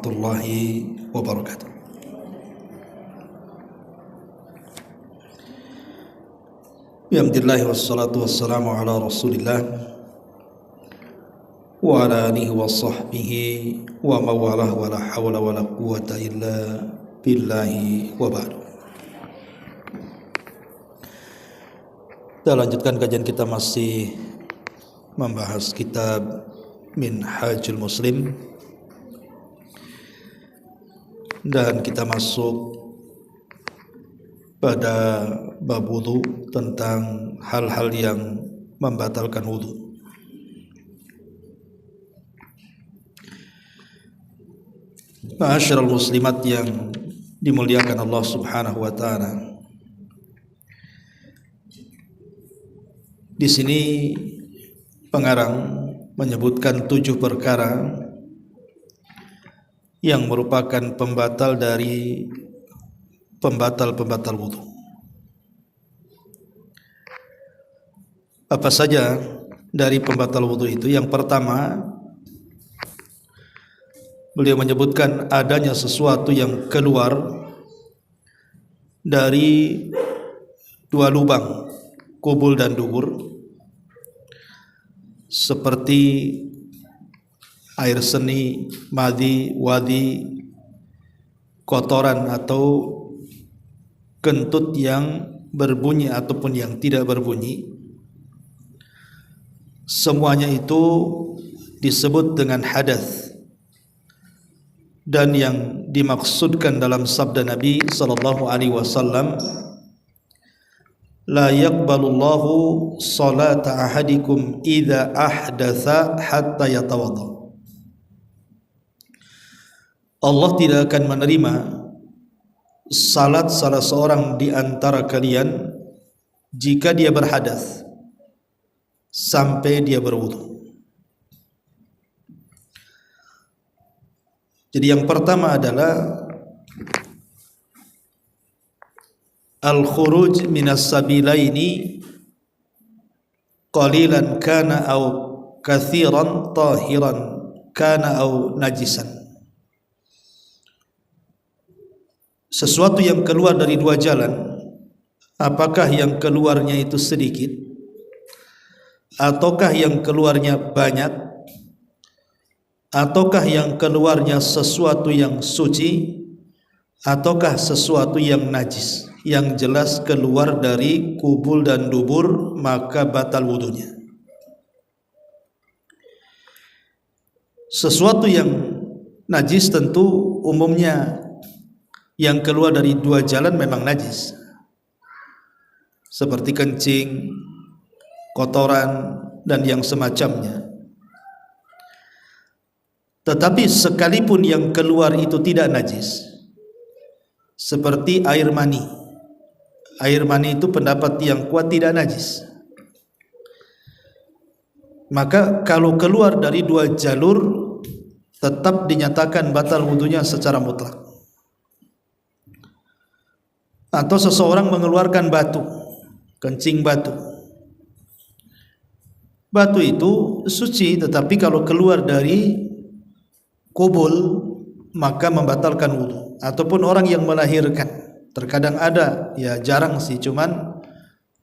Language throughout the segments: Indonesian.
warahmatullahi wabarakatuh. Alhamdulillah wassalatu wassalamu ala Rasulillah wa ala alihi wa sahbihi wa mawalah wa la hawla wa la quwwata illa billahi wa ba'du. Kita lanjutkan kajian kita, masih membahas kitab Minhajul Muslim, dan kita masuk pada bab wudu, tentang hal-hal yang membatalkan wudu. Ma'asyiral muslimat yang dimuliakan Allah Subhanahu wa taala. Di sini pengarang menyebutkan 7 perkara yang merupakan pembatal dari pembatal wudu. Apa saja dari pembatal wudu itu? Yang pertama, beliau menyebutkan adanya sesuatu yang keluar dari 2 lubang, kubul dan dubur, seperti air seni, madhi, wadi, kotoran atau kentut yang berbunyi ataupun yang tidak berbunyi. Semuanya itu disebut dengan hadas, dan yang dimaksudkan dalam sabda Nabi sallallahu alaihi wasallam, la yaqbalullahu salata ahadikum idza ahdatsa hatta yatawadda. Allah tidak akan menerima salat salah seorang di antara kalian jika dia berhadas sampai dia berwudu. Jadi yang pertama adalah al-khuruj minas sabilaini qalilan kana au kathiran tahiran kana au najisan. Sesuatu yang keluar dari 2 jalan, apakah yang keluarnya itu sedikit ataukah yang keluarnya banyak, ataukah yang keluarnya sesuatu yang suci ataukah sesuatu yang najis. Yang jelas keluar dari kubul dan dubur, maka batal wudunya. Sesuatu yang najis tentu umumnya yang keluar dari 2 jalan memang najis, seperti kencing, kotoran, dan yang semacamnya. Tetapi sekalipun yang keluar itu tidak najis, seperti air mani. Air mani itu pendapat yang kuat tidak najis. Maka kalau keluar dari 2 jalur, tetap dinyatakan batal wudunya secara mutlak. Atau seseorang mengeluarkan batu, kencing batu. Batu itu suci, tetapi kalau keluar dari kubul maka membatalkan wudu. Ataupun orang yang melahirkan. Terkadang ada, ya jarang sih, cuman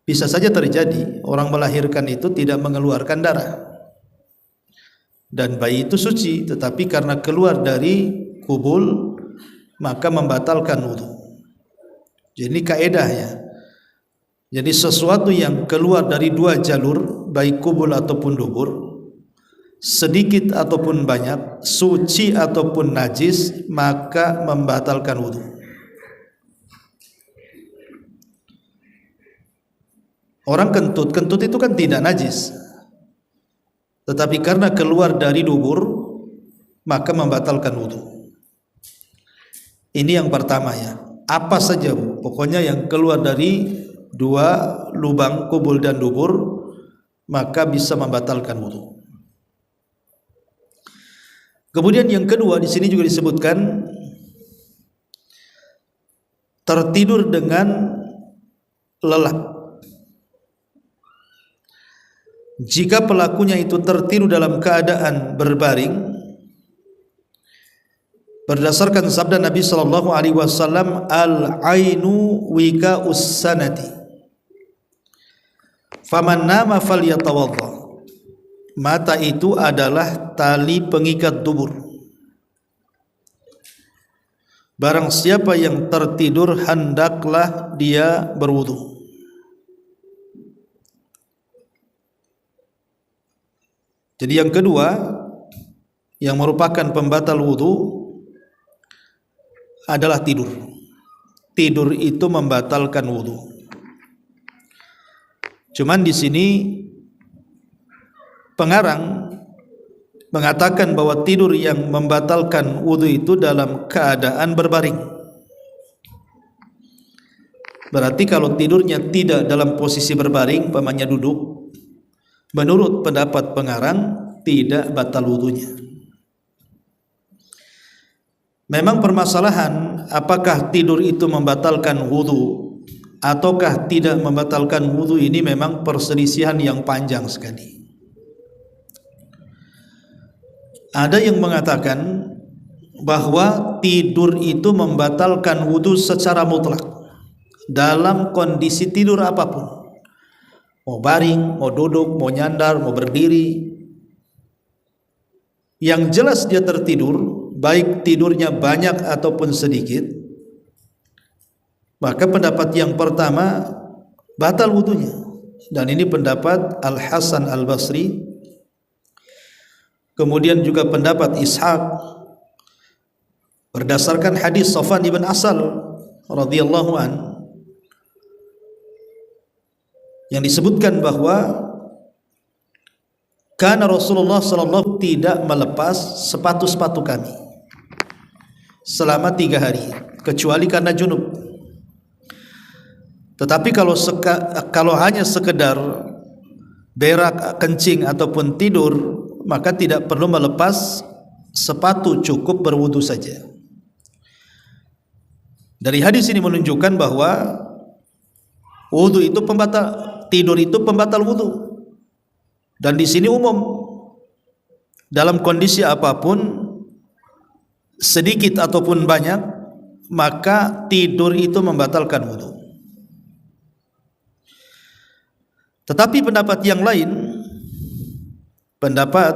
bisa saja terjadi orang melahirkan itu tidak mengeluarkan darah, dan bayi itu suci, tetapi karena keluar dari kubul maka membatalkan wudu. Jadi kaidah ya. Jadi sesuatu yang keluar dari 2 jalur, baik kubul ataupun dubur, sedikit ataupun banyak, suci ataupun najis, maka membatalkan wudu. Orang kentut itu kan tidak najis, tetapi karena keluar dari dubur maka membatalkan wudu. Ini yang pertama ya. Apa saja, pokoknya yang keluar dari 2 lubang kubul dan dubur maka bisa membatalkan wudu. Kemudian yang kedua di sini juga disebutkan tertidur dengan lelap. Jika pelakunya itu tertidur dalam keadaan berbaring, berdasarkan sabda Nabi sallallahu alaihi wasallam, al-ainu wika'us sanati faman nama falyatawadda. Mata itu adalah tali pengikat dubur. Barang siapa yang tertidur hendaklah dia berwudu. Jadi yang kedua yang merupakan pembatal wudu adalah tidur. Tidur itu membatalkan wudu. Cuman di sini pengarang mengatakan bahwa tidur yang membatalkan wudu itu dalam keadaan berbaring. Berarti kalau tidurnya tidak dalam posisi berbaring, umpamanya duduk, menurut pendapat pengarang tidak batal wudunya. Memang permasalahan apakah tidur itu membatalkan wudu ataukah tidak membatalkan wudu ini memang perselisihan yang panjang sekali. Ada yang mengatakan bahwa tidur itu membatalkan wudu secara mutlak dalam kondisi tidur apapun. Mau baring, mau duduk, mau nyandar, mau berdiri. Yang jelas dia tertidur, baik tidurnya banyak ataupun sedikit, maka pendapat yang pertama batal wudunya. Dan ini pendapat Al-Hasan Al-Basri, kemudian juga pendapat Ishaq berdasarkan hadis Safwan ibn Asal radhiyallahu an yang disebutkan bahwa karena Rasulullah sallallahu tidak melepas sepatu-sepatu kami selama 3 hari kecuali karena junub. Tetapi kalau hanya sekedar berak, kencing ataupun tidur, maka tidak perlu melepas sepatu, cukup berwudu saja. Dari hadis ini menunjukkan bahwa wudu itu tidur itu pembatal wudu. Dan di sini umum, dalam kondisi apapun, sedikit ataupun banyak, maka tidur itu membatalkan wudu. Tetapi pendapat yang lain, pendapat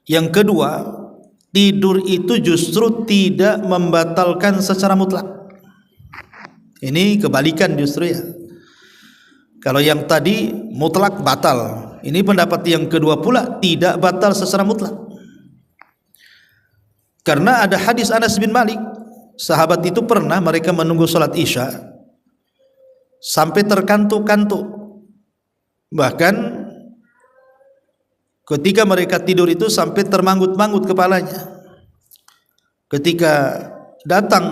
yang kedua, tidur itu justru tidak membatalkan secara mutlak. Ini kebalikan justru ya. Kalau yang tadi mutlak batal, ini pendapat yang kedua pula tidak batal secara mutlak. Karena ada hadis Anas bin Malik, sahabat itu pernah mereka menunggu salat Isya sampai terkantuk-kantuk. Bahkan ketika mereka tidur itu sampai termanggut-manggut kepalanya. Ketika datang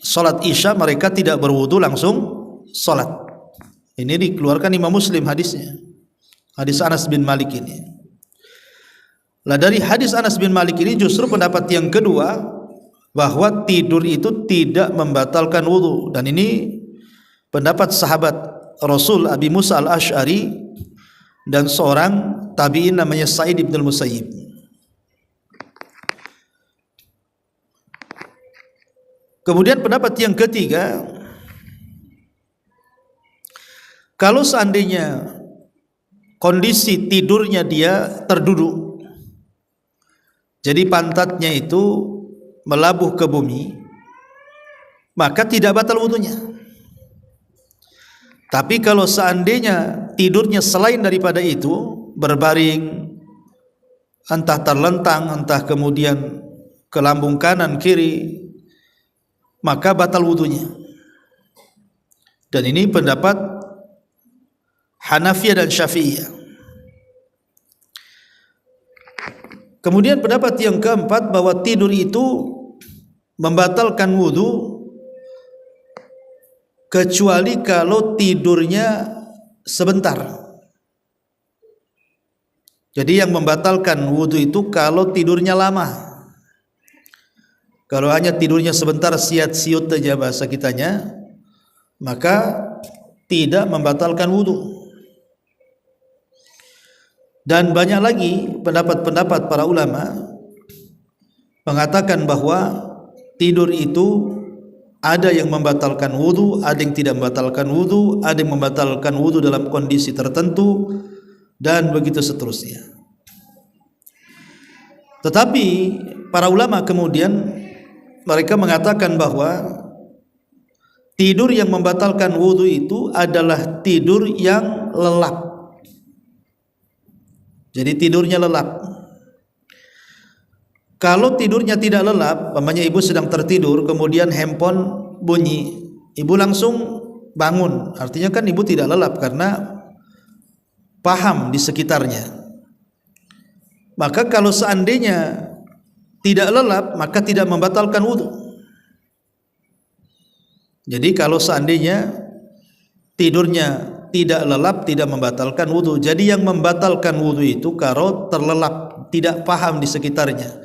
salat Isya mereka tidak berwudu, langsung salat. Ini dikeluarkan Imam Muslim hadisnya, hadis Anas bin Malik ini. Lah dari hadis Anas bin Malik ini justru pendapat yang kedua, bahwa tidur itu tidak membatalkan wudu. Dan ini pendapat sahabat Rasul Abi Musa al-Ash'ari dan seorang tabi'in namanya Sa'id ibn al-Musayyib. Kemudian pendapat yang ketiga, kalau seandainya kondisi tidurnya dia terduduk, jadi pantatnya itu melabuh ke bumi, maka tidak batal wudunya. Tapi kalau seandainya tidurnya selain daripada itu, berbaring, entah terlentang, entah kemudian ke lambung kanan kiri, maka batal wudunya. Dan ini pendapat Hanafiyah dan Syafi'iyah. Kemudian pendapat yang keempat, bahwa tidur itu membatalkan wudu kecuali kalau tidurnya sebentar. Jadi yang membatalkan wudu itu kalau tidurnya lama. Kalau hanya tidurnya sebentar, siat-siut saja bahasa kitanya, maka tidak membatalkan wudu. Dan banyak lagi pendapat-pendapat para ulama mengatakan bahwa tidur itu ada yang membatalkan wudu, ada yang tidak membatalkan wudu, ada yang membatalkan wudu dalam kondisi tertentu, dan begitu seterusnya. Tetapi para ulama kemudian mereka mengatakan bahwa tidur yang membatalkan wudu itu adalah tidur yang lelap. Jadi tidurnya lelap. Kalau tidurnya tidak lelap, umpamanya ibu sedang tertidur, kemudian handphone bunyi, ibu langsung bangun. Artinya kan ibu tidak lelap karena paham di sekitarnya. Maka kalau seandainya tidak lelap, maka tidak membatalkan wudu. Jadi kalau seandainya tidurnya tidak lelap, tidak membatalkan wudu. Jadi yang membatalkan wudu itu kalau terlelap, tidak paham di sekitarnya.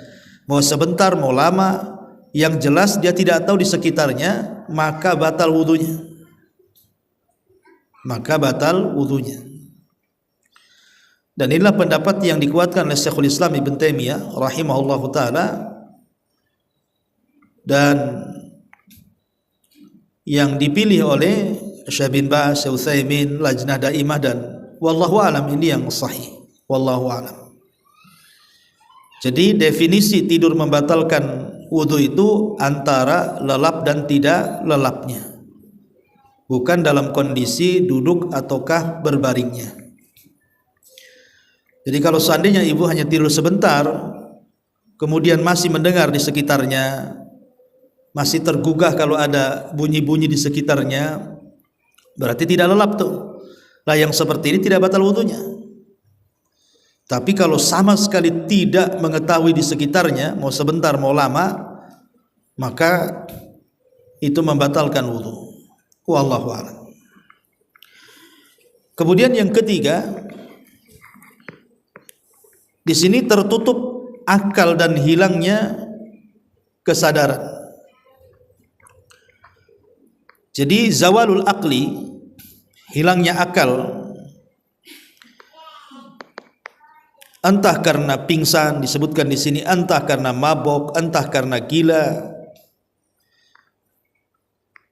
Mau sebentar, mau lama, yang jelas dia tidak tahu di sekitarnya, maka batal wudunya. Maka batal wudunya. Dan inilah pendapat yang dikuatkan oleh Syekhul Islam Ibn Taimiyah rahimahullahu taala, dan yang dipilih oleh Syekh bin Baz, Syekh Utsaimin, Lajnah Daimah, dan wallahu alam ini yang sahih. Wallahu alam. Jadi definisi tidur membatalkan wudu itu antara lelap dan tidak lelapnya, bukan dalam kondisi duduk ataukah berbaringnya. Jadi kalau seandainya ibu hanya tidur sebentar, kemudian masih mendengar di sekitarnya, masih tergugah kalau ada bunyi-bunyi di sekitarnya, berarti tidak lelap tuh. Lah yang seperti ini tidak batal wudunya. Tapi kalau sama sekali tidak mengetahui di sekitarnya, mau sebentar mau lama, maka itu membatalkan wudu. Wallahu a'lam. Kemudian yang ketiga, di sini tertutup akal dan hilangnya kesadaran. Jadi zawalul aqli, hilangnya akal, entah karena pingsan disebutkan di sini, entah karena mabok, entah karena gila.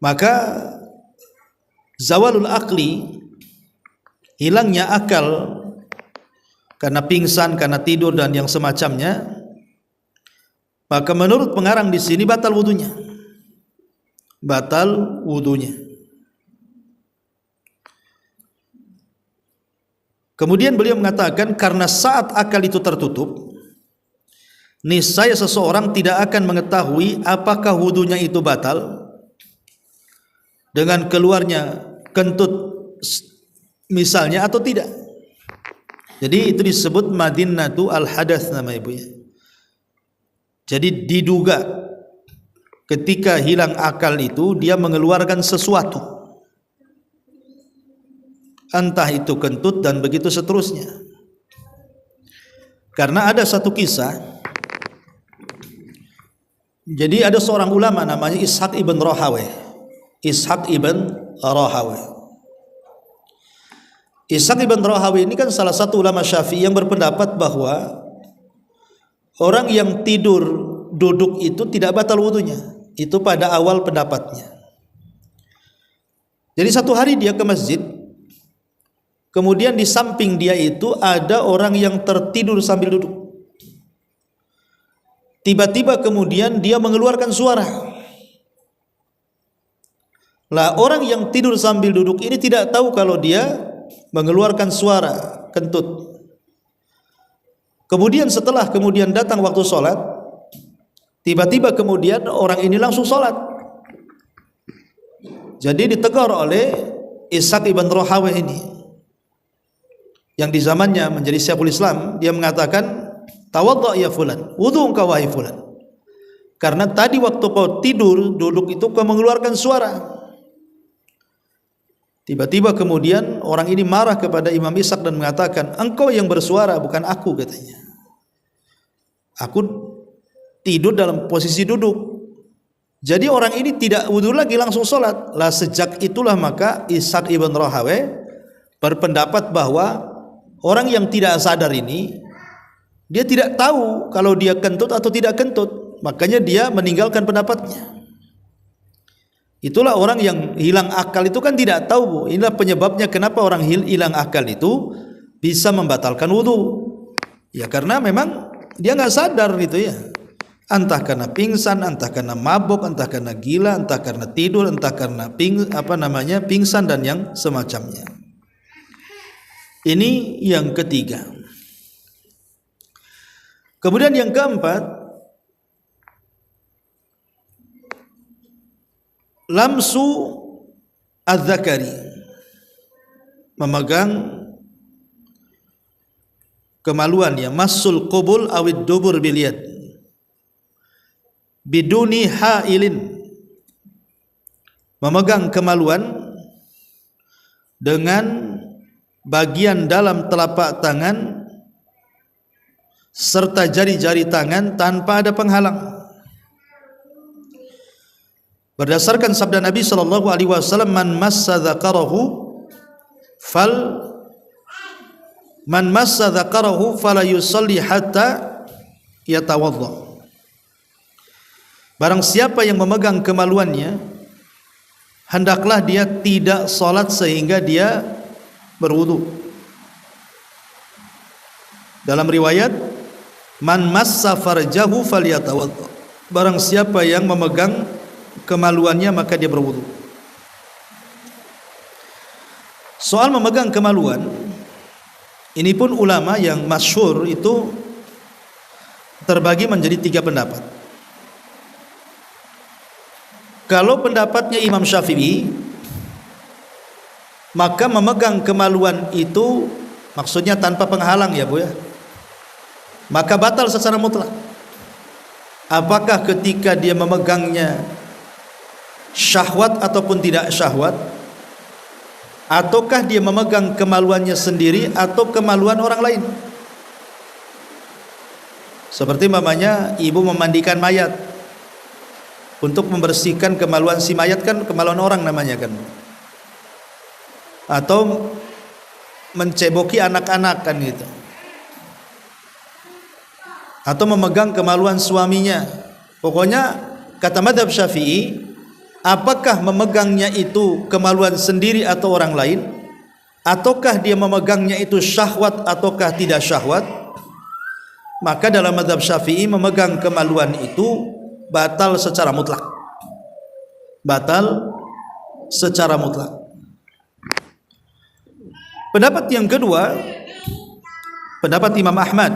Maka zawalul aqli, hilangnya akal karena pingsan, karena tidur dan yang semacamnya, maka menurut pengarang di sini batal wudunya. Batal wudunya. Kemudian beliau mengatakan karena saat akal itu tertutup, niscaya seseorang tidak akan mengetahui apakah wudunya itu batal dengan keluarnya kentut misalnya atau tidak. Jadi itu disebut madinatu al-hadath nama ibunya. Jadi diduga ketika hilang akal itu dia mengeluarkan sesuatu, entah itu kentut dan begitu seterusnya. Karena ada satu kisah, jadi ada seorang ulama namanya Ishaq ibn Rahawayh. Ishaq ibn Rahawayh. Ishaq ibn Rahawayh ini kan salah satu ulama Syafi'i yang berpendapat bahwa orang yang tidur duduk itu tidak batal wudunya. Itu pada awal pendapatnya. Jadi satu hari dia ke masjid, kemudian di samping dia itu ada orang yang tertidur sambil duduk. Tiba-tiba kemudian dia mengeluarkan suara. Lah orang yang tidur sambil duduk ini tidak tahu kalau dia mengeluarkan suara kentut. Kemudian setelah datang waktu sholat, tiba-tiba kemudian orang ini langsung sholat. Jadi ditegur oleh Ishaq ibn Rahawayh ini, yang di zamannya menjadi Syekhul Islam. Dia mengatakan, tawadda ya fulan, wudu engkau wahai fulan, karena tadi waktu kau tidur duduk itu kau mengeluarkan suara. Tiba-tiba kemudian orang ini marah kepada Imam Ishaq dan mengatakan, engkau yang bersuara bukan aku, katanya. Aku tidur dalam posisi duduk. Jadi orang ini tidak wudu lagi, langsung sholat. Lah sejak itulah maka Ishaq ibn Rahawayh berpendapat bahwa orang yang tidak sadar ini, dia tidak tahu kalau dia kentut atau tidak kentut. makanya dia meninggalkan pendapatnya. Itulah orang yang hilang akal itu kan tidak tahu, Bu. Inilah penyebabnya kenapa orang hilang akal itu bisa membatalkan wudu. Ya karena memang dia nggak sadar gitu ya. Entah karena pingsan, entah karena mabuk, entah karena gila, entah karena tidur, entah karena pingsan dan yang semacamnya. Ini yang ketiga. Kemudian yang keempat, lamsu az-zakari, memegang kemaluan ya, masul qubul awid dubur bil yad biduni hailin, memegang kemaluan dengan bagian dalam telapak tangan serta jari-jari tangan tanpa ada penghalang. Berdasarkan sabda Nabi sallallahu alaihi wasallam, man massa dzakarahu fala yusalli hatta yatawadda. Barang siapa yang memegang kemaluannya, hendaklah dia tidak salat sehingga dia berwudu. Dalam riwayat, man massa farjahu falyatawadda. Barang siapa yang memegang kemaluannya maka dia berwudu. Soal memegang kemaluan ini pun ulama yang masyhur itu terbagi menjadi 3 pendapat. Kalau pendapatnya Imam Syafi'i, maka memegang kemaluan itu maksudnya tanpa penghalang ya Bu ya, maka batal secara mutlak. Apakah ketika dia memegangnya syahwat ataupun tidak syahwat, ataukah dia memegang kemaluannya sendiri atau kemaluan orang lain. Seperti mamanya ibu memandikan mayat untuk membersihkan kemaluan si mayat, kan kemaluan orang namanya kan, atau menceboki anak-anak kan gitu, atau memegang kemaluan suaminya. Pokoknya kata mazhab Syafi'i, apakah memegangnya itu kemaluan sendiri atau orang lain, ataukah dia memegangnya itu syahwat ataukah tidak syahwat, maka dalam mazhab Syafi'i memegang kemaluan itu batal secara mutlak. Batal secara mutlak. Pendapat yang kedua, pendapat Imam Ahmad.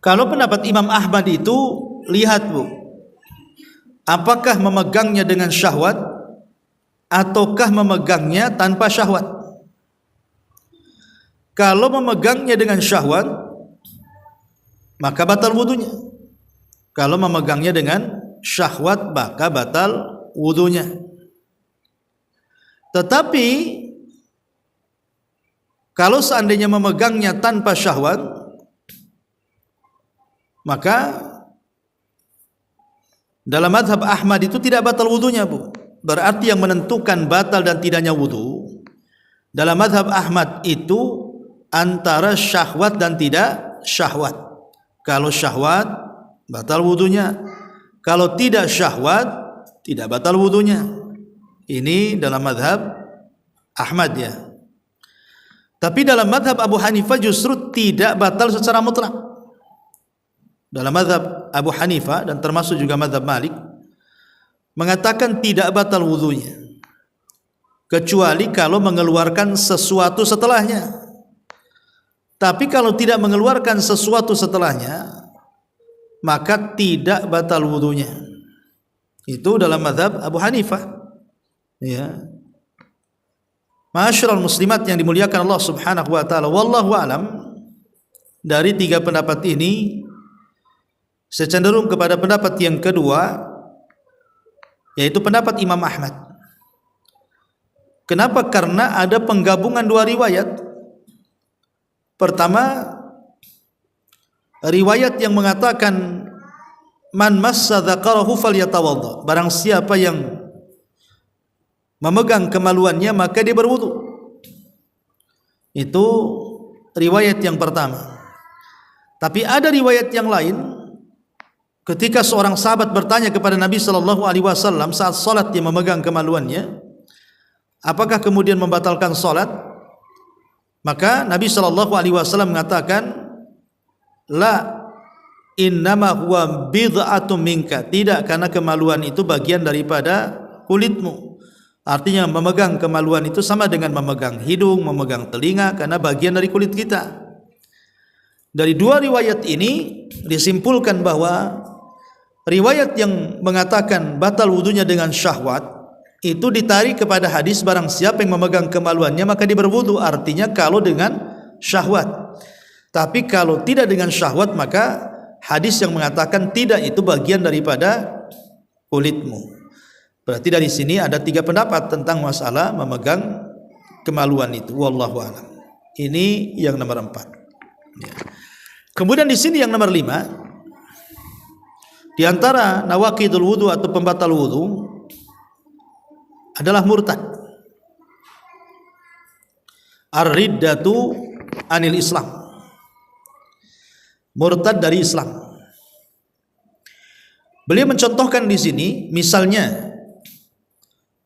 Kalau pendapat Imam Ahmad itu, lihat Bu, apakah memegangnya dengan syahwat ataukah memegangnya tanpa syahwat. Kalau memegangnya dengan syahwat, maka batal wudunya. Kalau memegangnya dengan syahwat, maka batal wudunya. Tetapi kalau seandainya memegangnya tanpa syahwat, maka dalam mazhab Ahmad itu tidak batal wudunya Bu. Berarti yang menentukan batal dan tidaknya wudu dalam mazhab Ahmad itu antara syahwat dan tidak syahwat. Kalau syahwat batal wudunya, kalau tidak syahwat tidak batal wudunya. Ini dalam mazhab Ahmad ya. Tapi dalam mazhab Abu Hanifah justru tidak batal secara mutlak. Dalam mazhab Abu Hanifah dan termasuk juga mazhab Malik mengatakan tidak batal wudunya, kecuali kalau mengeluarkan sesuatu setelahnya. Tapi kalau tidak mengeluarkan sesuatu setelahnya, maka tidak batal wudunya. Itu dalam mazhab Abu Hanifah ya. Ma'asyiral muslimat yang dimuliakan Allah Subhanahu wa taala, wallahu alam, dari 3 pendapat ini saya cenderung kepada pendapat yang kedua, yaitu pendapat Imam Ahmad. Kenapa? Karena ada penggabungan 2 riwayat. Pertama, riwayat yang mengatakan man massa dzakarahu falyatawadda, barang siapa yang memegang kemaluannya maka dia berwudu. Itu riwayat yang pertama. Tapi ada riwayat yang lain ketika seorang sahabat bertanya kepada Nabi sallallahu alaihi wasallam saat salat dia memegang kemaluannya, apakah kemudian membatalkan salat? Maka Nabi sallallahu alaihi wasallam mengatakan, la, innama huwa bid'atun minka. Tidak, karena kemaluan itu bagian daripada kulitmu. Artinya memegang kemaluan itu sama dengan memegang hidung, memegang telinga, karena bagian dari kulit kita. Dari dua riwayat ini disimpulkan bahwa riwayat yang mengatakan batal wudunya dengan syahwat itu ditarik kepada hadis barang siapa yang memegang kemaluannya maka dia berwudu. Artinya kalau dengan syahwat. Tapi kalau tidak dengan syahwat maka hadis yang mengatakan tidak itu bagian daripada kulitmu. Berarti dari sini ada 3 pendapat tentang masalah memegang kemaluan itu. Wallahu a'lam. Ini yang nomor 4. Ya. Kemudian di sini yang nomor 5, di antara nawaqidul wudu atau pembatal wudu adalah murtad. Ar-riddatu anil Islam. Murtad dari Islam. Beliau mencontohkan di sini, misalnya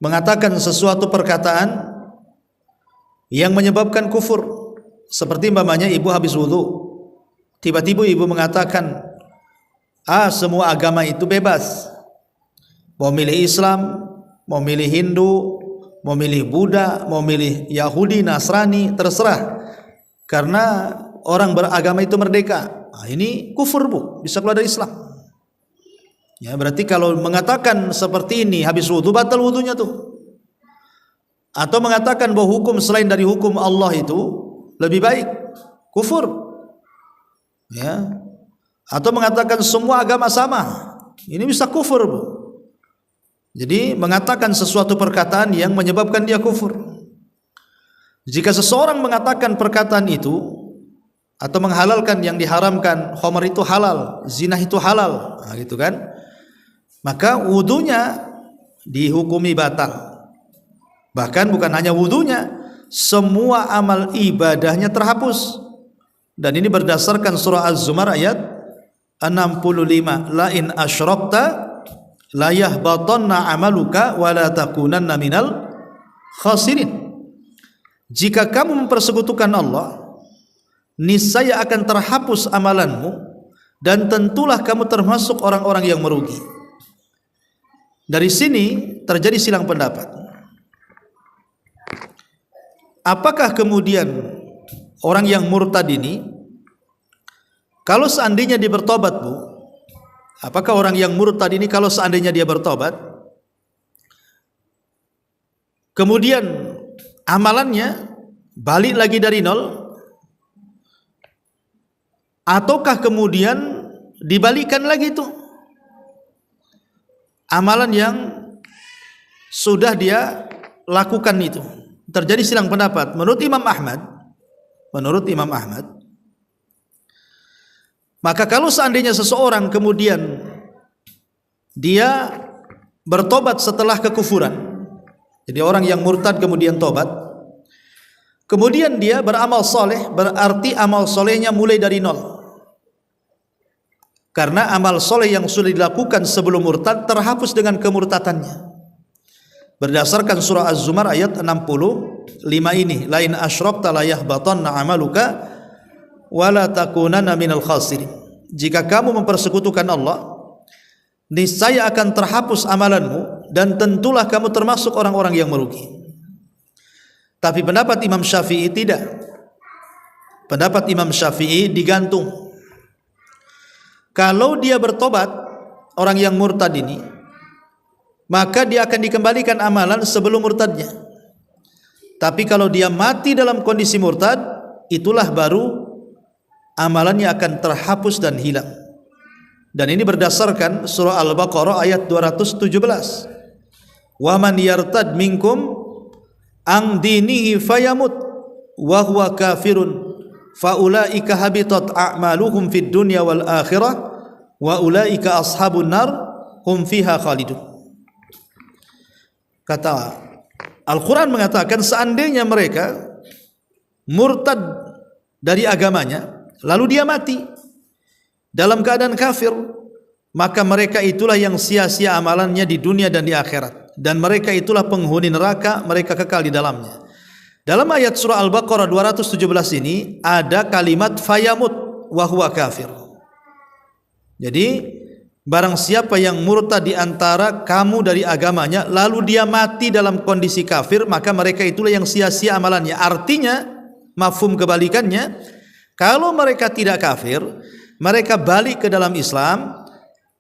mengatakan sesuatu perkataan yang menyebabkan kufur, seperti umpamanya ibu habis wudu, tiba-tiba ibu mengatakan, semua agama itu bebas, mau milih Islam, mau milih Hindu, mau milih Buddha, mau milih Yahudi, Nasrani, terserah, karena orang beragama itu merdeka. Ini kufur, Bu, bisa keluar dari Islam. Ya, berarti kalau mengatakan seperti ini habis wudu, batal wudunya tuh. Atau mengatakan bahwa hukum selain dari hukum Allah itu lebih baik, kufur. Ya. Atau mengatakan semua agama sama, ini bisa kufur, Bu. Jadi mengatakan sesuatu perkataan yang menyebabkan dia kufur. Jika seseorang mengatakan perkataan itu atau menghalalkan yang diharamkan, khamar itu halal, zina itu halal, nah, gitu kan? Maka wudunya dihukumi batal. Bahkan bukan hanya wudunya, semua amal ibadahnya terhapus. Dan ini berdasarkan surah Az-Zumar ayat 65. La in asyrakta la yahbatanna amaluka wa la takunanna minal khasirin. Jika kamu mempersekutukan Allah, niscaya akan terhapus amalanmu dan tentulah kamu termasuk orang-orang yang merugi. Dari sini terjadi silang pendapat. Apakah kemudian orang yang murtad ini, kalau seandainya dia bertobat, Bu, apakah orang yang murtad ini kalau seandainya dia bertobat, kemudian amalannya balik lagi dari nol, ataukah kemudian dibalikan lagi itu amalan yang sudah dia lakukan itu? Terjadi silang pendapat. Menurut Imam Ahmad, maka kalau seandainya seseorang kemudian dia bertobat setelah kekufuran, jadi orang yang murtad kemudian tobat, kemudian dia beramal soleh, berarti amal solehnya mulai dari nol. Karena amal soleh yang sudah dilakukan sebelum murtad terhapus dengan kemurtadannya. Berdasarkan surah Az-Zumar ayat 65 ini, lain asyrakta la yahbatanna amaluka wa la takunanna minal khasirin. Jika kamu mempersekutukan Allah, niscaya akan terhapus amalanmu dan tentulah kamu termasuk orang-orang yang merugi. Tapi pendapat Imam Syafi'i tidak. Pendapat Imam Syafi'i digantung. Kalau dia bertobat, orang yang murtad ini, maka dia akan dikembalikan amalan sebelum murtadnya. Tapi kalau dia mati dalam kondisi murtad, itulah baru amalannya akan terhapus dan hilang. Dan ini berdasarkan surah Al-Baqarah ayat 217. Wa man yartad minkum ang dinihi fayamut wa huwa kafirun fa ulaika habitat a'maluhum fid dunya wal akhirah wa ulaika ashabun nar hum fiha khalidun. Kata Al-Quran mengatakan seandainya mereka murtad dari agamanya lalu dia mati dalam keadaan kafir, maka mereka itulah yang sia-sia amalannya di dunia dan di akhirat, dan mereka itulah penghuni neraka, mereka kekal di dalamnya. Dalam ayat surah Al-Baqarah 217 ini ada kalimat fayamut wa huwa kafir. Jadi barang siapa yang murtad di antara kamu dari agamanya lalu dia mati dalam kondisi kafir, maka mereka itulah yang sia-sia amalannya. Artinya mafhum kebalikannya, kalau mereka tidak kafir, mereka balik ke dalam Islam,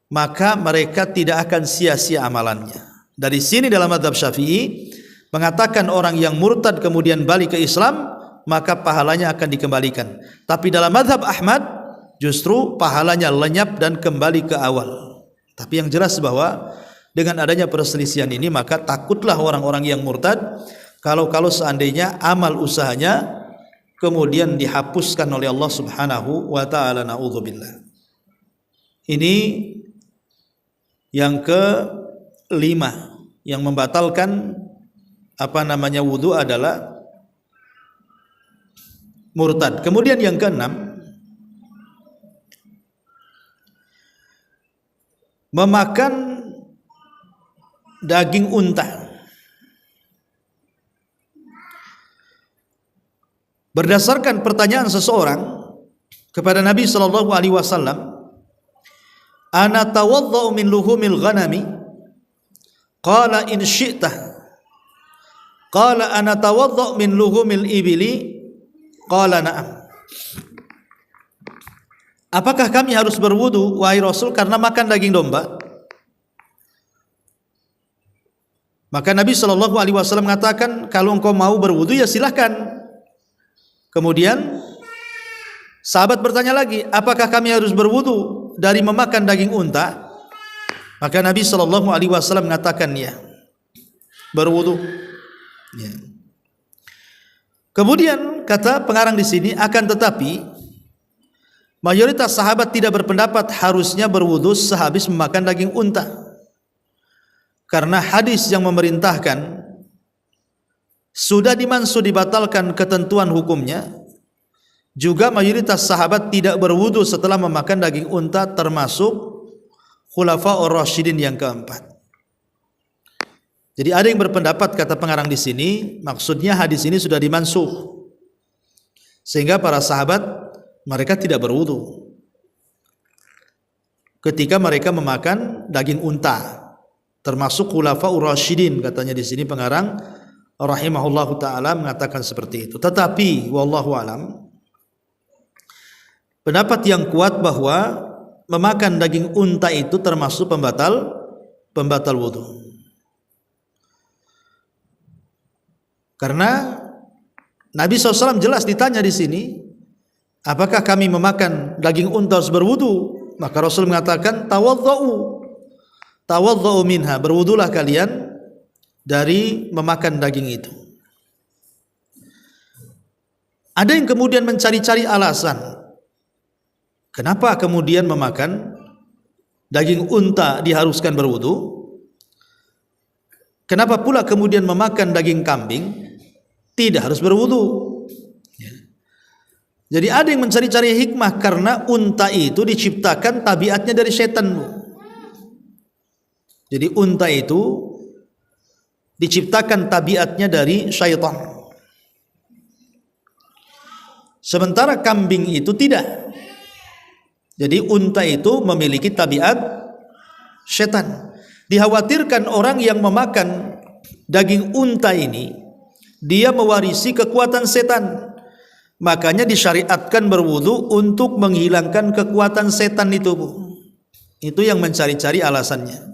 maka mereka tidak akan sia-sia amalannya. Dari sini dalam mazhab Syafi'i mengatakan orang yang murtad kemudian balik ke Islam maka pahalanya akan dikembalikan. Tapi dalam mazhab Ahmad justru pahalanya lenyap dan kembali ke awal. Tapi yang jelas bahwa dengan adanya perselisihan ini maka takutlah orang-orang yang murtad kalau seandainya amal usahanya kemudian dihapuskan oleh Allah Subhanahu wa taala. Na'udzubillah. Ini yang kelima yang membatalkan wudu adalah murtad. Kemudian yang keenam, memakan daging unta. Berdasarkan pertanyaan seseorang kepada Nabi sallallahu alaihi wasallam, ana tawaddau min luhumil ghanami? Qala in syi'ta. Qala ana tawaddau min luhumil ibili? Qala na'am. Apakah kami harus berwudu wahai Rasul karena makan daging domba? Maka Nabi sallallahu alaihi wasallam mengatakan, kalau engkau mau berwudu ya silahkan. Kemudian sahabat bertanya lagi, apakah kami harus berwudu dari memakan daging unta? Maka Nabi sallallahu alaihi wasallam mengatakan ya, berwudu. Ya. Kemudian kata pengarang di sini, akan tetapi mayoritas sahabat tidak berpendapat harusnya berwudu sehabis memakan daging unta. Karena hadis yang memerintahkan sudah dimansuh dibatalkan ketentuan hukumnya. Juga mayoritas sahabat tidak berwudu setelah memakan daging unta, termasuk Khulafaur Rasyidin yang keempat. Jadi ada yang berpendapat, kata pengarang di sini, maksudnya hadis ini sudah dimansuh sehingga para sahabat mereka tidak berwudu ketika mereka memakan daging unta, termasuk Khulafaur Rasyidin, katanya di sini pengarang rahimahullahu taala mengatakan seperti itu. Tetapi wallahu alam, pendapat yang kuat bahwa memakan daging unta itu termasuk pembatal wudu. Karena Nabi SAW jelas ditanya di sini, apakah kami memakan daging unta harus berwudu? Maka Rasul mengatakan, tawadhda'u minha, berwudulah kalian dari memakan daging itu. Ada yang kemudian mencari-cari alasan, kenapa kemudian memakan daging unta diharuskan berwudu? Kenapa pula kemudian memakan daging kambing tidak harus berwudu? Jadi ada yang mencari-cari hikmah, karena unta itu diciptakan tabiatnya dari setan. Jadi unta itu diciptakan tabiatnya dari syaitan. Sementara kambing itu tidak. Jadi unta itu memiliki tabiat setan. Dikhawatirkan orang yang memakan daging unta ini, dia mewarisi kekuatan setan. Makanya disyariatkan berwudu untuk menghilangkan kekuatan setan itu. Itu yang mencari-cari alasannya.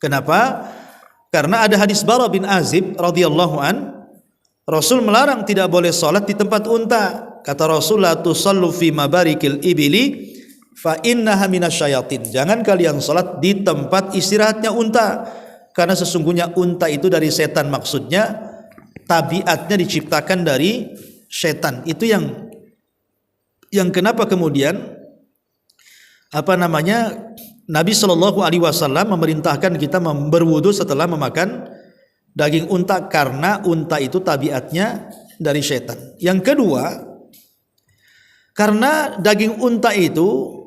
Kenapa? Karena ada hadis Bara bin Azib radhiyallahu an, Rasul melarang tidak boleh salat di tempat unta. Kata Rasul, la tusallu fi mabarikil ibili fa innaha minasyayatin. Jangan kalian salat di tempat istirahatnya unta, karena sesungguhnya unta itu dari setan. Maksudnya tabiatnya diciptakan dari setan. Itu yang kenapa kemudian Nabi Shallallahu Alaihi Wasallam memerintahkan kita berwudu setelah memakan daging unta, karena unta itu tabiatnya dari setan. Yang kedua, karena daging unta itu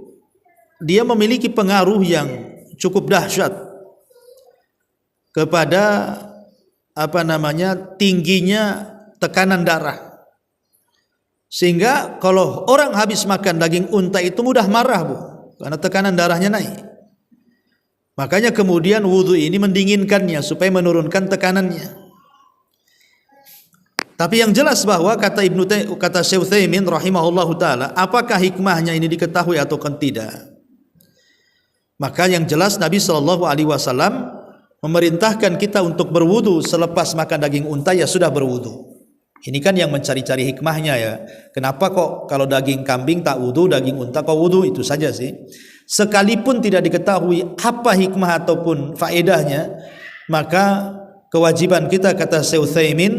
dia memiliki pengaruh yang cukup dahsyat kepada tingginya tekanan darah. Sehingga kalau orang habis makan daging unta itu mudah marah, Bu, karena tekanan darahnya naik. Makanya kemudian wudu ini mendinginkannya supaya menurunkan tekanannya. Tapi yang jelas bahwa kata Syekh Utsaimin rahimahullahu taala, apakah hikmahnya ini diketahui atau tidak? Maka yang jelas Nabi sallallahu alaihi wasallam memerintahkan kita untuk berwudu selepas makan daging unta, ya sudah berwudu. Ini kan yang mencari-cari hikmahnya ya. Kenapa kok kalau daging kambing tak wudu, daging unta kok wudu? Itu saja sih. Sekalipun tidak diketahui apa hikmah ataupun faedahnya, maka kewajiban kita, kata Syekh Utsaimin,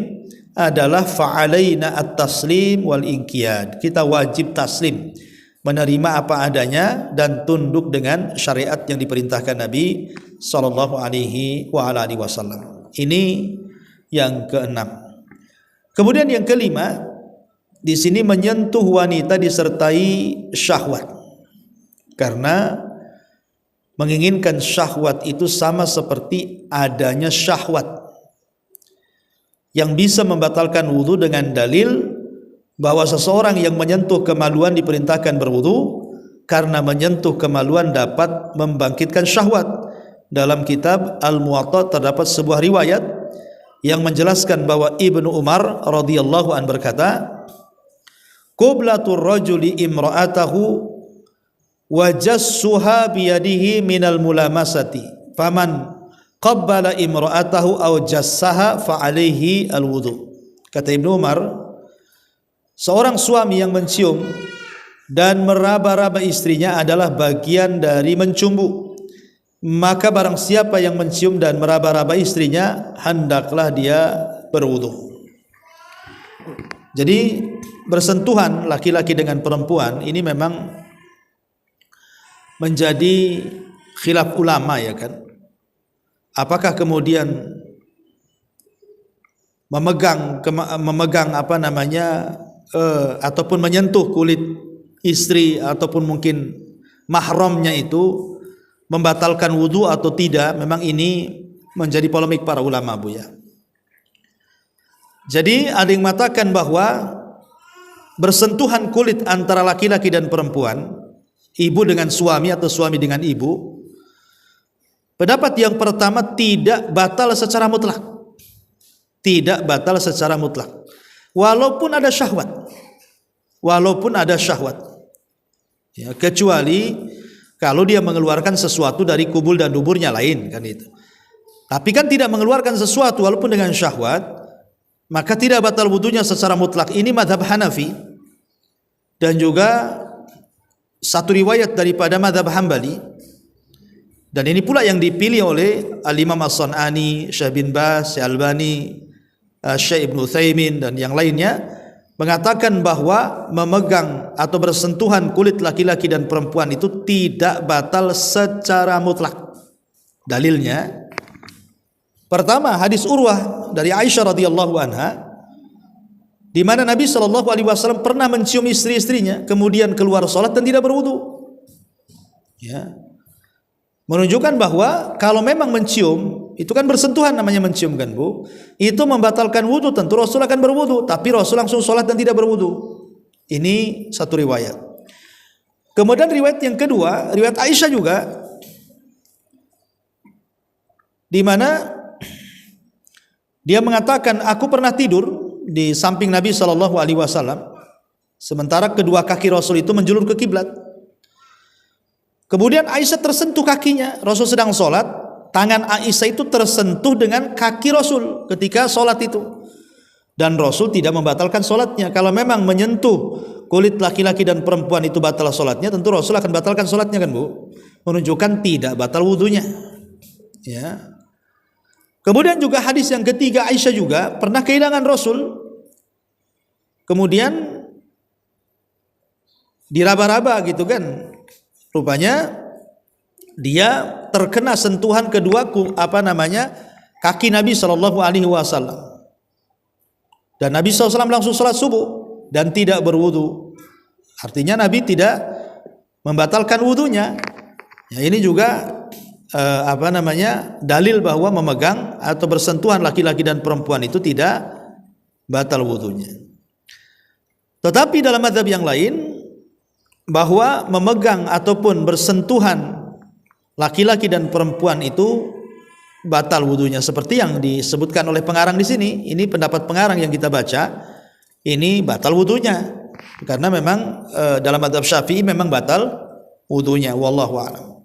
adalah fa'alaina at-taslim wal inqiyad. Kita wajib taslim, menerima apa adanya dan tunduk dengan syariat yang diperintahkan Nabi sallallahu alaihi wasallam. Ini yang keenam. Kemudian yang kelima, di sini menyentuh wanita disertai syahwat. Karena menginginkan syahwat itu sama seperti adanya syahwat, yang bisa membatalkan wudu dengan dalil bahwa seseorang yang menyentuh kemaluan diperintahkan berwudu karena menyentuh kemaluan dapat membangkitkan syahwat. Dalam kitab Al-Muwatta terdapat sebuah riwayat yang menjelaskan bahwa Ibnu Umar radhiyallahu an berkata, "Qublatur rajuli imra'atahu wa jassuha biyadihi minal mulamasati faman qabbala imra'atahu aw jassaha fa alaihi alwudu." Kata Ibnu Umar, seorang suami yang mencium dan meraba-raba istrinya adalah bagian dari mencumbu. Maka barang siapa yang mencium dan meraba-raba istrinya, hendaklah dia berwudu. Jadi bersentuhan laki-laki dengan perempuan ini memang menjadi khilaf ulama, ya kan? Apakah kemudian memegang ataupun menyentuh kulit istri ataupun mungkin mahramnya itu membatalkan wudu atau tidak? Memang ini menjadi polemik para ulama, Bu, ya. Jadi ada yang mengatakan bahwa bersentuhan kulit antara laki-laki dan perempuan, ibu dengan suami atau suami dengan ibu, pendapat yang pertama tidak batal secara mutlak. Tidak batal secara mutlak. Walaupun ada syahwat. Walaupun ada syahwat. Ya, kecuali kalau dia mengeluarkan sesuatu dari kubul dan duburnya, lain kan itu. Tapi kan tidak mengeluarkan sesuatu walaupun dengan syahwat, maka tidak batal wudunya secara mutlak. Ini mazhab Hanafi dan juga satu riwayat daripada mazhab Hambali. Dan ini pula yang dipilih oleh Al-Imam As-San'ani, Syekh bin Baz, Syekh Albani, Syekh Ibnu Utsaimin dan yang lainnya, mengatakan bahwa memegang atau bersentuhan kulit laki-laki dan perempuan itu tidak batal secara mutlak. Dalilnya, pertama hadis Urwah dari Aisyah radhiyallahu anha, di mana Nabi sallallahu alaihi wasallam pernah mencium istri-istrinya, kemudian keluar salat dan tidak berwudu. Ya. Menunjukkan bahwa kalau memang mencium, itu kan bersentuhan namanya mencium kan, Bu. Itu membatalkan wudu, tentu Rasul akan berwudu, tapi Rasul langsung sholat dan tidak berwudu. Ini satu riwayat. Kemudian riwayat yang kedua, riwayat Aisyah juga, di mana dia mengatakan, aku pernah tidur di samping Nabi SAW, sementara kedua kaki Rasul itu menjulur ke kiblat. Kemudian Aisyah tersentuh kakinya, Rasul sedang sholat, tangan Aisyah itu tersentuh dengan kaki Rasul ketika sholat itu. Dan Rasul tidak membatalkan sholatnya. Kalau memang menyentuh kulit laki-laki dan perempuan itu batal sholatnya, tentu Rasul akan batalkan sholatnya kan, Bu. Menunjukkan tidak batal wudunya. Ya. Kemudian juga hadis yang ketiga, Aisyah juga pernah kehilangan Rasul. Kemudian diraba-raba gitu kan. Rupanya dia terkena sentuhan kedua kaki Nabi Shallallahu Alaihi Wasallam, dan Nabi SAW langsung sholat subuh dan tidak berwudu. Artinya Nabi tidak membatalkan wudunya. Ya, ini juga dalil bahwa memegang atau bersentuhan laki-laki dan perempuan itu tidak batal wudunya. Tetapi dalam mazhab yang lain, bahwa memegang ataupun bersentuhan laki-laki dan perempuan itu batal wudunya, seperti yang disebutkan oleh pengarang di sini. Ini pendapat pengarang yang kita baca, ini batal wudunya karena memang dalam mazhab Syafi'i memang batal wudunya, wallahu a'lam.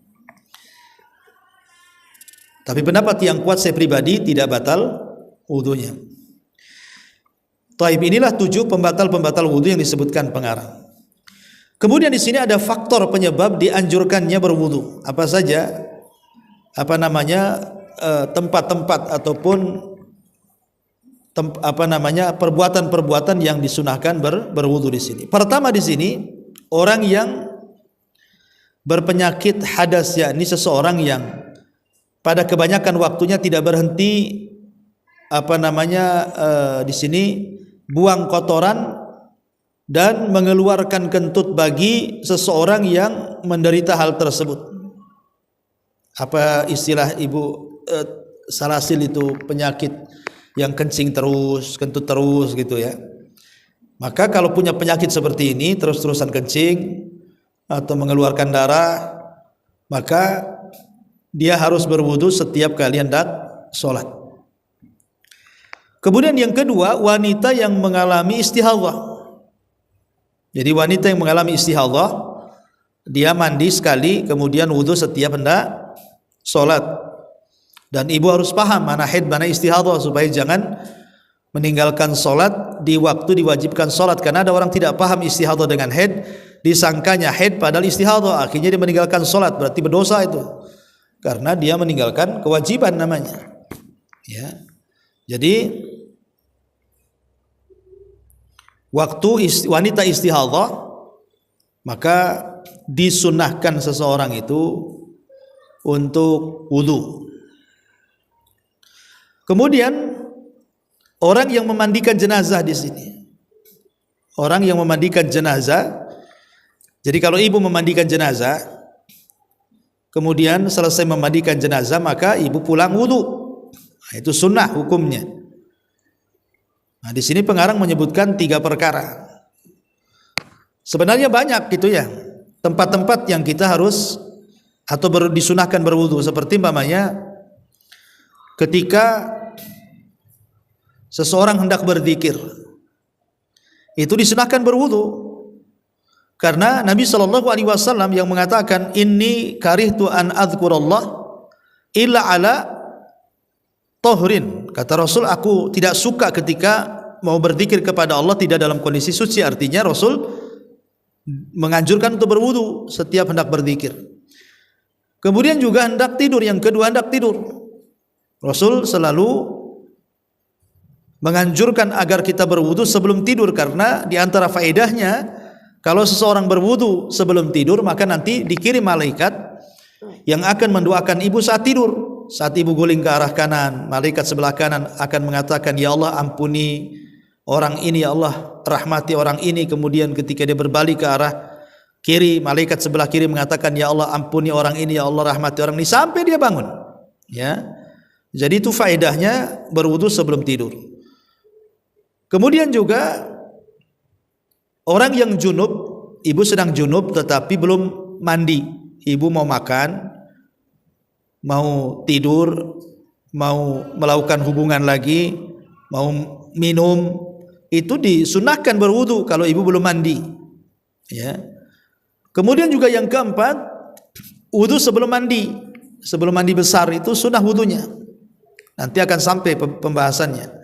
Tapi pendapat yang kuat saya pribadi tidak batal wudunya. Taib, inilah 7 pembatal-pembatal wudu yang disebutkan pengarang. Kemudian di sini ada faktor penyebab dianjurkannya berwudu. Apa saja? Tempat-tempat ataupun perbuatan-perbuatan yang disunahkan berwudu di sini. Pertama di sini, orang yang berpenyakit hadas, yakni seseorang yang pada kebanyakan waktunya tidak berhenti di sini buang kotoran dan mengeluarkan kentut bagi seseorang yang menderita hal tersebut. Apa istilah ibu salasil itu, penyakit yang kencing terus, kentut terus gitu ya. Maka kalau punya penyakit seperti ini, terus-terusan kencing atau mengeluarkan darah, maka dia harus berwudu setiap kali hendak sholat. Kemudian yang kedua, wanita yang mengalami istihadhah. Jadi wanita yang mengalami istihadhah, dia mandi sekali kemudian wudu setiap hendak sholat. Dan ibu harus paham mana haid mana istihadhah supaya jangan meninggalkan sholat di waktu diwajibkan sholat. Karena ada orang tidak paham istihadhah dengan haid, disangkanya haid padahal istihadhah, akhirnya dia meninggalkan sholat, berarti berdosa itu karena dia meninggalkan kewajiban namanya. Ya, jadi waktu wanita istihadhah, maka disunahkan seseorang itu untuk wudu. Kemudian orang yang memandikan jenazah di sini, orang yang memandikan jenazah. Jadi kalau ibu memandikan jenazah, kemudian selesai memandikan jenazah, maka ibu pulang wudu. Nah, itu sunnah hukumnya. Nah, di sini pengarang menyebutkan 3 perkara. Sebenarnya banyak gitu ya, tempat-tempat yang kita harus atau disunahkan berwudu, seperti umpamanya ketika seseorang hendak berzikir, itu disunahkan berwudu. Karena Nabi SAW yang mengatakan, inni karihtu an adzkurallah illa ala tohrin. Kata Rasul, aku tidak suka ketika mau berzikir kepada Allah tidak dalam kondisi suci. Artinya Rasul menganjurkan untuk berwudu setiap hendak berzikir. Kemudian juga hendak tidur, yang kedua hendak tidur, Rasul selalu menganjurkan agar kita berwudu sebelum tidur. Karena di antara faedahnya, kalau seseorang berwudu sebelum tidur, maka nanti dikirim malaikat yang akan mendoakan ibu saat tidur. Saat ibu guling ke arah kanan, malaikat sebelah kanan akan mengatakan, ya Allah ampuni orang ini, ya Allah rahmati orang ini. Kemudian ketika dia berbalik ke arah kiri, malaikat sebelah kiri mengatakan, ya Allah ampuni orang ini, ya Allah rahmati orang ini, sampai dia bangun. Ya, jadi itu faedahnya berwudu sebelum tidur. Kemudian juga orang yang junub, ibu sedang junub tetapi belum mandi, ibu mau makan, mau tidur, mau melakukan hubungan lagi, mau minum, itu disunahkan berwudu kalau ibu belum mandi. Ya. Kemudian juga yang keempat, wudu sebelum mandi. Sebelum mandi besar itu sunnah wudunya. Nanti akan sampai pembahasannya.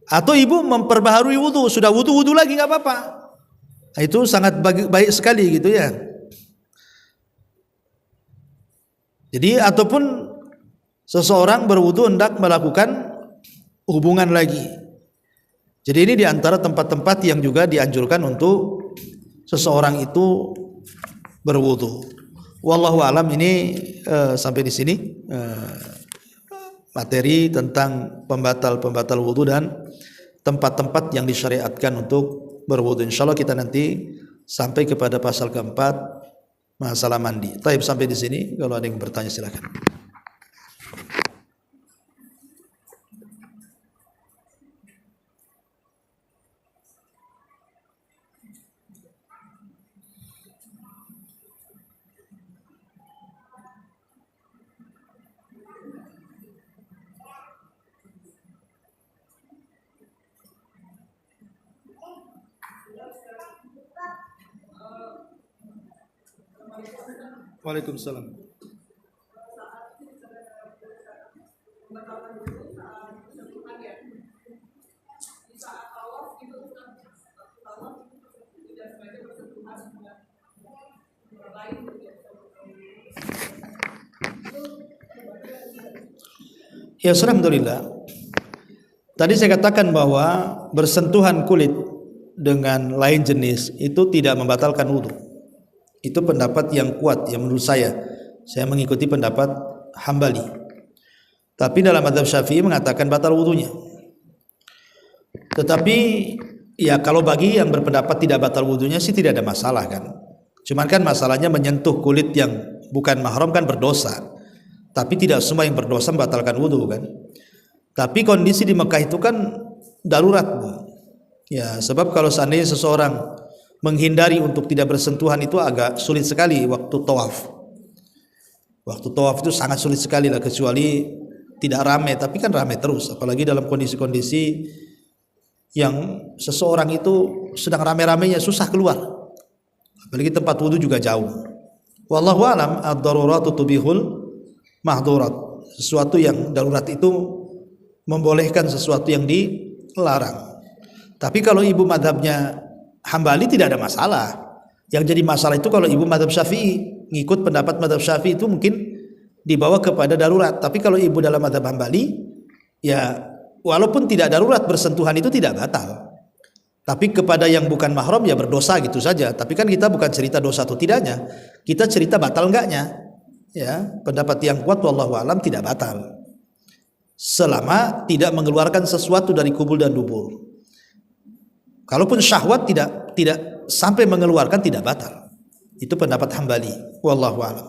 Atau ibu memperbaharui wudu, sudah wudu lagi nggak apa-apa. Nah, itu sangat baik sekali gitu ya. Jadi ataupun seseorang berwudu hendak melakukan hubungan lagi. Jadi ini diantara tempat-tempat yang juga dianjurkan untuk seseorang itu berwudu. Wallahu alam. Ini sampai di sini materi tentang pembatal wudu dan tempat-tempat yang disyariatkan untuk berwudu. Insyaallah kita nanti sampai kepada pasal keempat, masalah mandi. Taib, sampai di sini. Kalau ada yang bertanya silakan. Waalaikumsalam. Ya, alhamdulillah. Tadi saya katakan bahwa bersentuhan kulit dengan lain jenis itu tidak membatalkan wudu. Itu pendapat yang kuat yang menurut saya mengikuti pendapat Hambali. Tapi dalam mazhab Syafi'i mengatakan batal wudunya. Tetapi ya kalau bagi yang berpendapat tidak batal wudunya sih tidak ada masalah kan. Cuman kan masalahnya menyentuh kulit yang bukan mahram kan berdosa. Tapi tidak semua yang berdosa membatalkan wudu kan. Tapi kondisi di Mekah itu kan darurat. Ya, sebab kalau seandainya seseorang menghindari untuk tidak bersentuhan itu agak sulit sekali waktu tawaf. Waktu tawaf itu sangat sulit sekali lah, kecuali tidak ramai, tapi kan ramai terus, apalagi dalam kondisi-kondisi yang seseorang itu sedang ramai-ramainya susah keluar. Apalagi tempat wudu juga jauh. Wallahu alam, ad-daruratu tubihul mahdurat. Sesuatu yang darurat itu membolehkan sesuatu yang dilarang. Tapi kalau ibu madhabnya Hambali tidak ada masalah. Yang jadi masalah itu kalau ibu madhab Syafi'i, ngikut pendapat madhab Syafi'i itu mungkin dibawa kepada darurat. Tapi kalau ibu dalam madhab Hambali, ya walaupun tidak darurat bersentuhan itu tidak batal. Tapi kepada yang bukan mahram ya berdosa gitu saja. Tapi kan kita bukan cerita dosa atau tidaknya, kita cerita batal enggaknya. Ya, pendapat yang kuat wallahu alam tidak batal. Selama tidak mengeluarkan sesuatu dari kubul dan dubur. Kalaupun syahwat tidak sampai mengeluarkan tidak batal. Itu pendapat Hambali. Wallahu a'lam.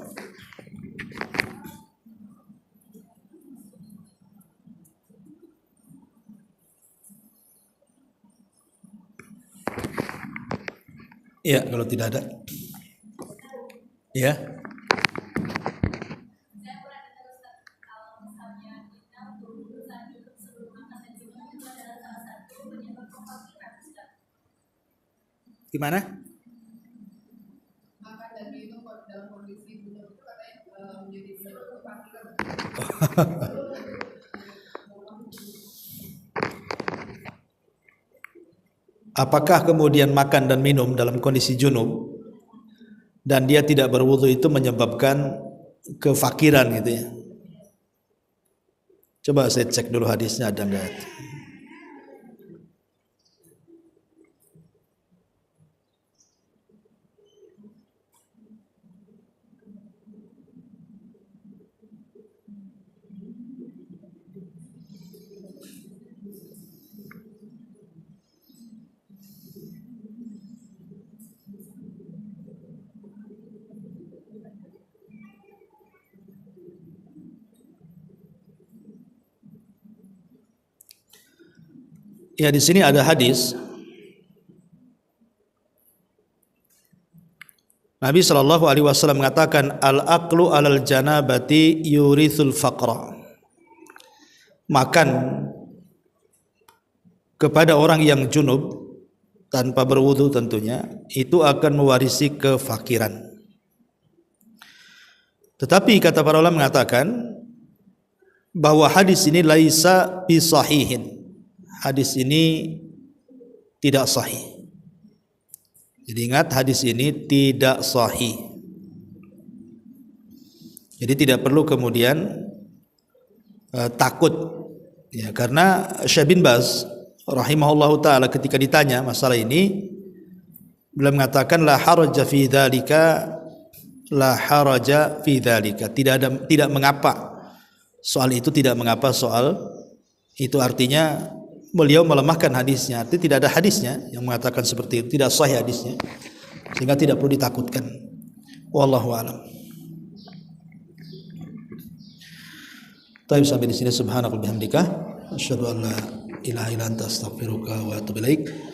Ya, kalau tidak ada. Ya. Gimana? Makan dan minum dalam kondisi junub itu katanya menjadi kefakiran. Apakah kemudian makan dan minum dalam kondisi junub dan dia tidak berwudu itu menyebabkan kefakiran gitu ya? Coba saya cek dulu hadisnya ada enggak. Ya, di sini ada hadis Nabi sallallahu alaihi wasallam mengatakan al-aqlu 'alal janabati yurithul faqra. Makan kepada orang yang junub tanpa berwudu tentunya itu akan mewarisi kefakiran. Tetapi kata para ulama mengatakan bahwa hadis ini laisa bi sahihin. Hadis ini tidak sahih. Jadi ingat, hadis ini tidak sahih. Jadi tidak perlu kemudian takut ya, karena Syekh bin Baz rahimahullahu taala ketika ditanya masalah ini beliau mengatakan la haraja fi dzalika, la haraja fi dzalika, tidak mengapa soal itu, tidak mengapa soal itu. Artinya beliau melemahkan hadisnya, artinya tidak ada hadisnya yang mengatakan seperti itu, tidak sahih hadisnya, sehingga tidak perlu ditakutkan. Wallahu a'lam. Taib sampai di sini, subhanakallahumma bihamdika asyhadu an la ilaha illa anta astaghfiruka wa atubu ilaik.